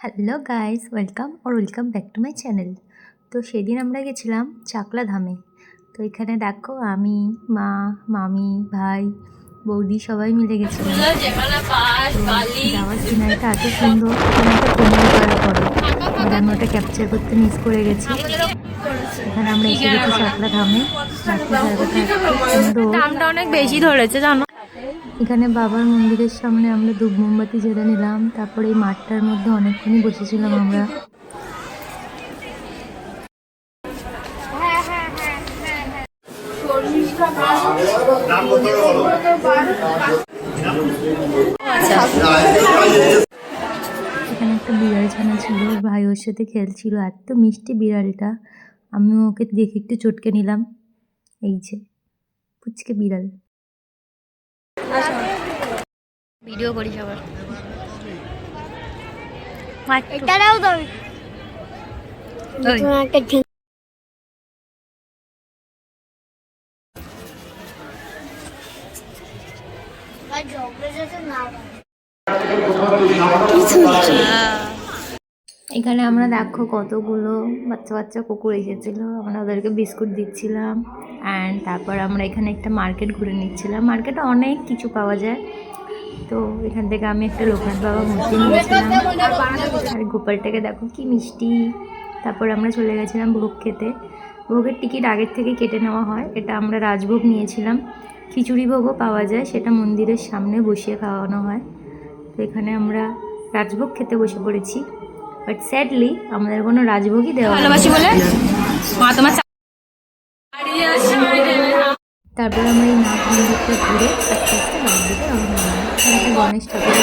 Hello guys, welcome back to my channel. তো সেদিন আমরা গেছিলাম চাকলা ধামে। তো এখানে দেখো আমি, মা, মামি, ভাই, বৌদি সবাই মিলে গেছিলাম। যাওয়ার সিনারিটা এত সুন্দর, এখানে একটা কোমল পাড়া পড়ে, আর আমি ওটা ক্যাপচার করতে মিস করে গেছি। এখানে আমরা এসে গেছি চাকলা ধামে। দামটা অনেক বেশি ধরেছে জানো। এখানে বাবার মন্দিরের সামনে আমরা ধূপ মোমবাতি জ্বেলে নিলাম। তারপরে এই মাঠটার মধ্যে অনেকক্ষণই বসেছিলাম আমরা। এখানে একটা বিড়াল ছানা ছিল, ভাই ওর সাথে খেলছিল। এত মিষ্টি বিড়ালটা, আমি ওকে দেখে একটু চটকে নিলাম। এই যে পুচকে বিড়াল। ভিডিও করি সবার। এটাও দাও একটা ঠিক এখানে আমরা দেখো কতগুলো বাচ্চা বাচ্চা কুকুর এসেছিলো, আমরা ওদেরকে বিস্কুট দিচ্ছিলাম। অ্যান্ড তারপর আমরা এখানে একটা মার্কেট ঘুরে নিচ্ছিলাম। মার্কেটে অনেক কিছু পাওয়া যায়। তো এখান থেকে আমি একটা লোকনাথ বাবা মূর্তি নিয়েছিলাম। আর গোপালটাকে দেখো কি মিষ্টি। তারপর আমরা চলে গেছিলাম ভোগ খেতে। ভোগের টিকিট আগের থেকে কেটে নেওয়া হয়। এটা আমরা রাজভোগ নিয়েছিলাম। খিচুড়ি ভোগও পাওয়া যায়, সেটা মন্দিরের সামনে বসিয়ে খাওয়ানো হয়। তো এখানে আমরা রাজভোগ খেতে বসে পড়েছি, বাট স্যাডলি আমাদের কোনো রাজভোগই দেওয়া ভালোবাসি বলে মা তোমার তারপর আমরা এই নাথ মন্দিরটা ঘুরে আস্তে আস্তে বাড়ির দিকে রওনা হলাম। এখানে একটা গণেশ ঠাকুর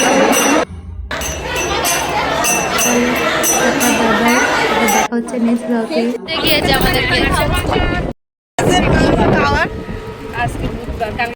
দেখা হচ্ছে নেক্সট ব্লগে। গিয়েছে আমাদের আজকে বুধবার।